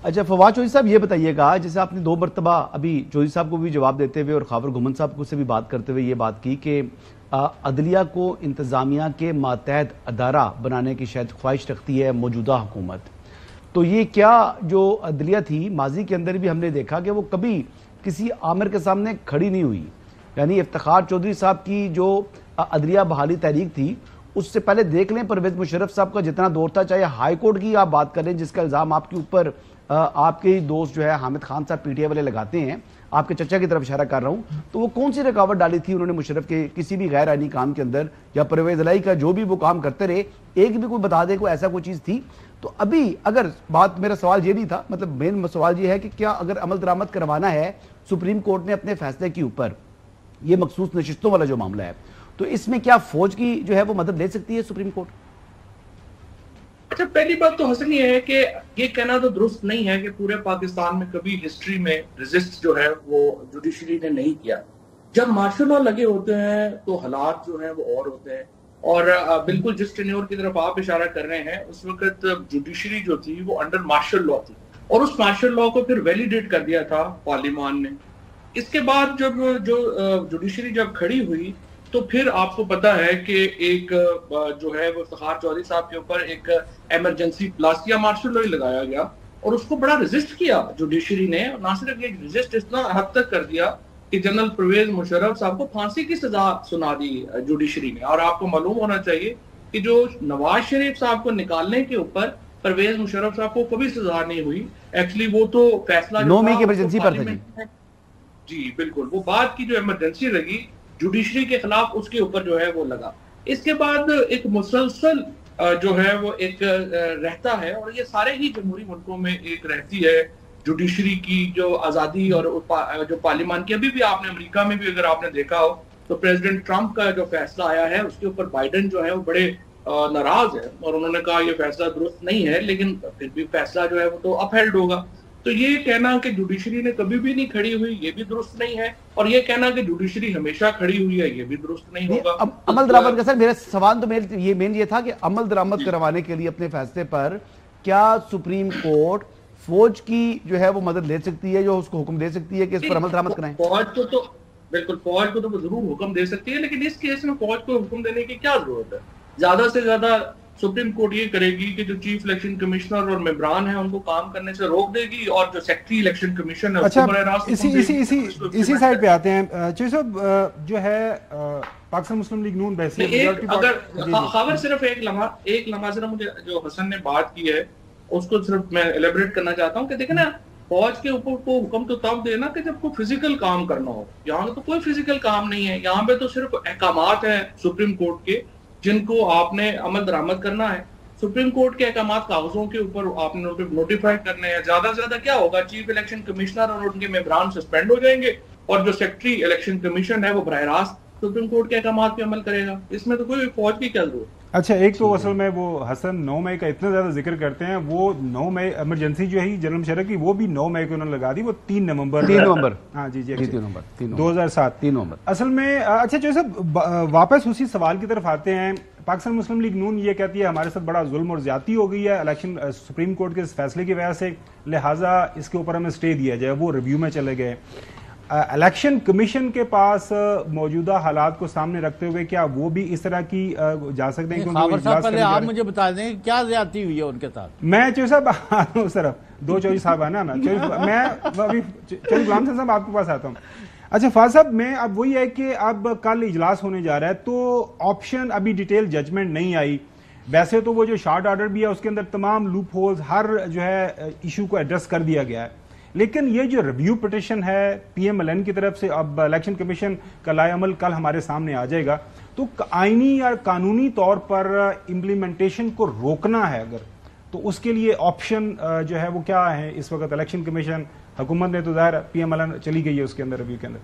اچھا فواد چودھری صاحب یہ بتائیے گا، جیسے آپ نے 2 مرتبہ ابھی چودھری صاحب کو بھی جواب دیتے ہوئے اور خاور گھمن صاحب کو سے بھی بات کرتے ہوئے یہ بات کی کہ عدلیہ کو انتظامیہ کے ماتحت ادارہ بنانے کی شاید خواہش رکھتی ہے موجودہ حکومت، تو یہ کیا جو عدلیہ تھی ماضی کے اندر بھی ہم نے دیکھا کہ وہ کبھی کسی آمر کے سامنے کھڑی نہیں ہوئی، یعنی افتخار چودھری صاحب کی جو عدلیہ بحالی تحریک تھی اس سے پہلے دیکھ لیں پرویز مشرف صاحب کا جتنا دور تھا، چاہے ہائی کورٹ کی آپ بات کریں جس کا الزام آپ کے اوپر آپ کے ہی دوست جو ہے حامد خان صاحب پی ٹی آئی والے لگاتے ہیں، آپ کے چچا کی طرف اشارہ کر رہا ہوں، تو وہ کون سی رکاوٹ ڈالی تھی انہوں نے مشرف کے کسی بھی غیر آئینی کام کے اندر، یا پرویز الہی کا جو بھی وہ کام کرتے رہے ایک بھی کوئی بتا دے کوئی ایسا کوئی چیز تھی؟ تو ابھی اگر بات، میرا سوال یہ نہیں تھا، مطلب مین سوال یہ ہے کہ کیا اگر عمل درآمد کروانا ہے سپریم کورٹ نے اپنے فیصلے کے اوپر یہ مخصوص نشستوں والا جو معاملہ ہے، تو اس میں کیا فوج کی جو ہے وہ مدد لے سکتی ہے سپریم کورٹ؟ اچھا، پہلی بات تو حسن یہ ہے کہ یہ کہنا تو درست نہیں ہے کہ پورے پاکستان میں کبھی ہسٹری میں ریزسٹ جو ہے وہ جوڈیشری نے نہیں کیا۔ جب مارشل لا لگے ہوتے ہیں تو حالات جو ہیں وہ اور ہوتے ہیں، اور بالکل جس ٹینیور کی طرف آپ اشارہ کر رہے ہیں اس وقت جوڈیشری جو تھی وہ انڈر مارشل لا تھی، اور اس مارشل لا کو پھر ویلیڈیٹ کر دیا تھا پارلیمان نے۔ اس کے بعد جب جو جوڈیشری جب کھڑی ہوئی تو پھر آپ کو پتا ہے کہ ایک جو ہے وہ افتخار چودھری صاحب کے اوپر ایک ایمرجنسی پلس یا مارشل لا لگایا گیا، اور اس کو بڑا ریزسٹ کیا جوڈیشری نے، اور نہ صرف یہ ریزسٹ اتنا حد تک کر دیا کہ جنرل پرویز مشرف صاحب کو پھانسی کی سزا سنا دی جوڈیشری نے۔ اور آپ کو معلوم ہونا چاہیے کہ جو نواز شریف صاحب کو نکالنے کے اوپر پرویز مشرف صاحب کو کبھی سزا نہیں ہوئی، ایکچولی وہ تو فیصلہ 9 مئی کی ایمرجنسی پر تھا جی بالکل، وہ بعد کی جو ایمرجنسی لگی جوڈیشری کے خلاف اس کے اوپر جو ہے وہ لگا۔ اس کے بعد ایک مسلسل جو ہے وہ ایک رہتا ہے، اور یہ سارے ہی جمہوری ملکوں میں ایک رہتی ہے جوڈیشری کی جو آزادی، اور جو پارلیمان کی، ابھی بھی آپ نے امریکہ میں بھی اگر آپ نے دیکھا ہو تو پریزیڈنٹ ٹرمپ کا جو فیصلہ آیا ہے اس کے اوپر بائیڈن جو ہے وہ بڑے ناراض ہے، اور انہوں نے کہا یہ فیصلہ درست نہیں ہے، لیکن پھر بھی فیصلہ جو ہے وہ تو اپ ہیلڈ ہوگا۔ تو یہ کہنا کہ جوڈیشری نے کبھی بھی نہیں کھڑی ہوئی یہ بھی درست نہیں ہے، اور یہ کہنا کہ جوڈیشری ہمیشہ کھڑی ہوئی ہے یہ بھی درست نہیں ہوگا۔ عمل درآمد کا سر میرا سوال تو مین یہ تھا کہ عمل درآمد کروانے کے لیے اپنے فیصلے پر کیا سپریم کورٹ فوج کی جو ہے وہ مدد لے سکتی ہے، جو اس کو حکم دے سکتی ہے کہ اس پر عمل درآمد کرائیں؟ فوج کو تو بالکل، فوج کو تو ضرور حکم دے سکتی ہے، لیکن اس کیس میں فوج کو حکم دینے کی کیا ضرورت ہے؟ زیادہ سے زیادہ سپریم کورٹ یہ کرے گی کہ جو چیف الیکشن کمشنر اور ممبران ہیں ان کو کام کرنے سے روک دے گی، اور جو سیکٹری الیکشن کمیشن ہے اس کو براہ راست اسی سائڈ پہ آتے ہیں۔ چودھری صاحب جو ہے پاکستان مسلم لیگ نون بحثیت اگر خبر صرف ایک لمحہ صرف مجھے جو حسن نے بات کی ہے اس کو صرف میں ایلیبریٹ کرنا چاہتا ہوں کہ دیکھیں نا، فوج کے اوپر کو حکم تو تب دینا کہ جب کوئی فزیکل کام کرنا ہو، یہاں تو کوئی فزیکل کام نہیں ہے، یہاں پہ تو صرف احکامات ہیں سپریم کورٹ کے جن کو آپ نے عمل درآمد کرنا ہے۔ سپریم کورٹ کے احکامات کاغذوں کے اوپر آپ نے نوٹیفائی کرنے ہیں، زیادہ سے زیادہ کیا ہوگا، چیف الیکشن کمشنر اور ان کے ممبران سسپینڈ ہو جائیں گے، اور جو سیکٹری الیکشن کمیشن ہے وہ براہ راست سپریم کورٹ کے احکامات پہ عمل کرے گا۔ اس میں تو کوئی فوج کی کیا ضرورت؟ اچھا، ایک تو اصل میں وہ حسن 9 مئی کا اتنا زیادہ ذکر کرتے ہیں، وہ 9 مئی ایمرجنسی جو ہے جنرل مشرف کی وہ بھی 9 مئی کو انہوں نے لگا دی، وہ 3 نومبر ہاں جی 2007 3 نومبر اصل میں۔ اچھا جو صاحب واپس اسی سوال کی طرف آتے ہیں، پاکستان مسلم لیگ نون یہ کہتی ہے ہمارے ساتھ بڑا ظلم اور زیادتی ہو گئی ہے الیکشن سپریم کورٹ کے اس فیصلے کی وجہ سے، لہٰذا اس کے اوپر ہمیں اسٹے دیا جائے، وہ ریویو میں چلے گئے۔ الیکشن کمیشن کے پاس موجودہ حالات کو سامنے رکھتے ہوئے کیا وہ بھی اس طرح کی جا سکتے ہیں؟ خاور صاحب پہلے آپ مجھے بتا دیں کیا زیادتی ہوئی ہے ان کے ساتھ؟ میں چودھری صاحب آتا ہوں، صرف 2 چودھری صاحب آنا نا، میں ابھی چودھری غلام حسن صاحب آپ کے پاس آتا ہوں۔ اچھا فاضل صاحب، میں اب وہی ہے کہ اب کل اجلاس ہونے جا رہا ہے تو آپشن ابھی ڈیٹیل ججمنٹ نہیں آئی، ویسے تو وہ جو شارٹ آرڈر بھی ہے اس کے اندر تمام لوپ ہولز ہر جو ہے ایشو کو ایڈریس کر دیا گیا ہے، لیکن یہ جو ریویو پٹیشن ہے پی ایم ایل این کی طرف سے، اب الیکشن کمیشن کا لائے عمل کل ہمارے سامنے آ جائے گا، تو آئینی یا قانونی طور پر امپلیمنٹیشن کو روکنا ہے اگر، تو اس کے لیے آپشن جو ہے وہ کیا ہے اس وقت؟ الیکشن کمیشن حکومت نے تو ظاہر پی ایم ایل این چلی گئی ہے اس کے اندر ریویو کے اندر۔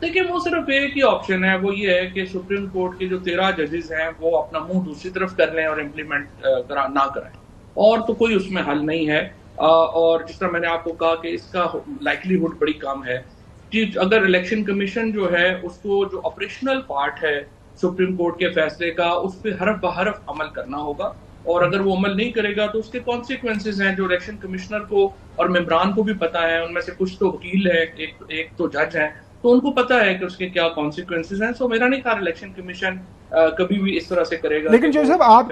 دیکھیں وہ صرف ایک ہی آپشن ہے، وہ یہ ہے کہ سپریم کورٹ کے جو 13 ججز ہیں وہ اپنا منہ دوسری طرف کر لیں اور امپلیمنٹ نہ کرائیں، اور تو کوئی اس میں حل نہیں ہے۔ اور جس طرح میں نے آپ کو کہا کہ اس کا لائکلی ہوڈ بڑی کم ہے کہ اگر الیکشن کمیشن جو ہے اس کو جو آپریشنل پارٹ ہے سپریم کورٹ کے فیصلے کا اس پہ حرف بحرف عمل کرنا ہوگا، اور اگر وہ عمل نہیں کرے گا تو اس کے کانسیکوینسز ہیں جو الیکشن کمشنر کو اور ممبران کو بھی پتا ہے. ان میں سے کچھ تو وکیل ہیں, ایک تو جج ہیں, تو ان کو پتا ہے کہ اس کے کیا کانسیکوینسز ہیں. سو میرا نہیں خیال الیکشن کمشن کبھی بھی اس طرح سے کرے گا. لیکن جوئی صاحب آپ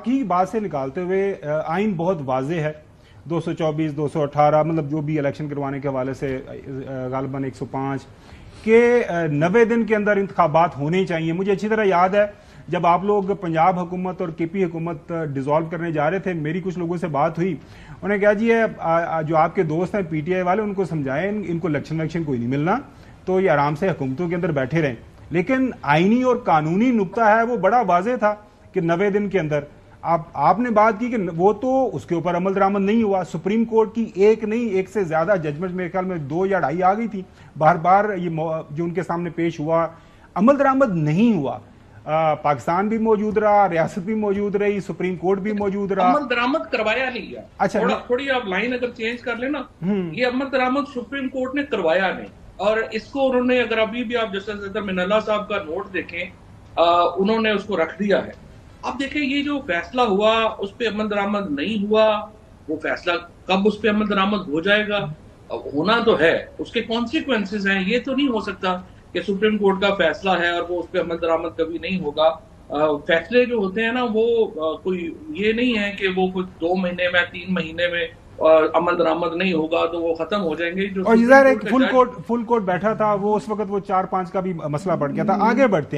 کی بات سے نکالتے ہوئے آئین بہت واضح ہے, 224 218 مطلب جو بھی الیکشن کروانے کے حوالے سے غالباً 105 کہ 90 دن کے اندر انتخابات ہونے چاہیے. مجھے اچھی طرح یاد ہے جب آپ لوگ پنجاب حکومت اور کے پی حکومت ڈیزالو کرنے جا رہے تھے, میری کچھ لوگوں سے بات ہوئی, انہوں نے کہا جی جو آپ کے دوست ہیں پی ٹی آئی والے ان کو سمجھائیں ان کو الیکشن کوئی نہیں ملنا, تو یہ آرام سے حکومتوں کے اندر بیٹھے رہیں. لیکن آئینی اور قانونی نقطہ ہے وہ بڑا واضح تھا کہ 90 دن کے اندر آپ نے بات کی کہ وہ تو اس کے اوپر عمل درآمد نہیں ہوا. سپریم کورٹ کی ایک نہیں ایک سے زیادہ ججمنٹ میرے خیال میں 2 یا 2.5 آ گئی تھی, بار بار یہ جو ان کے سامنے پیش ہوا عمل درآمد نہیں ہوا. پاکستان بھی موجود رہا, ریاست بھی موجود رہی, سپریم کورٹ بھی موجود رہا. عمل درآمد کروایا نہیں گیا. اچھا تھوڑی آپ لائن اگر چینج کر لیں نا, یہ عمل درآمد سپریم کورٹ نے کروایا نہیں, اور اس کو انہوں نے, اگر ابھی بھی آپ جسٹس اظہر من اللہ صاحب کا نوٹ دیکھیں, انہوں نے اس کو رکھ دیا ہے. اب دیکھیں یہ جو فیصلہ ہوا اس پہ عمل درآمد نہیں ہوا, وہ فیصلہ کب اس پہ عمل درآمد ہو جائے گا, ہونا تو ہے, اس کے کانسیکوینسز ہیں. یہ تو نہیں ہو سکتا کہ سپریم کورٹ کا فیصلہ ہے اور وہ اس پہ عمل درآمد کبھی نہیں ہوگا. فیصلے جو ہوتے ہیں نا وہ کوئی یہ نہیں ہے کہ وہ کچھ 2 مہینے میں 3 مہینے میں عمل درآمد نہیں ہوگا تو وہ ختم ہو جائیں گے. اور ظاہر ہے فل کورٹ بیٹھا تھا وہ اس وقت, وہ 4-5 کا بھی مسئلہ بڑھ گیا تھا. آگے بڑھتے ہیں.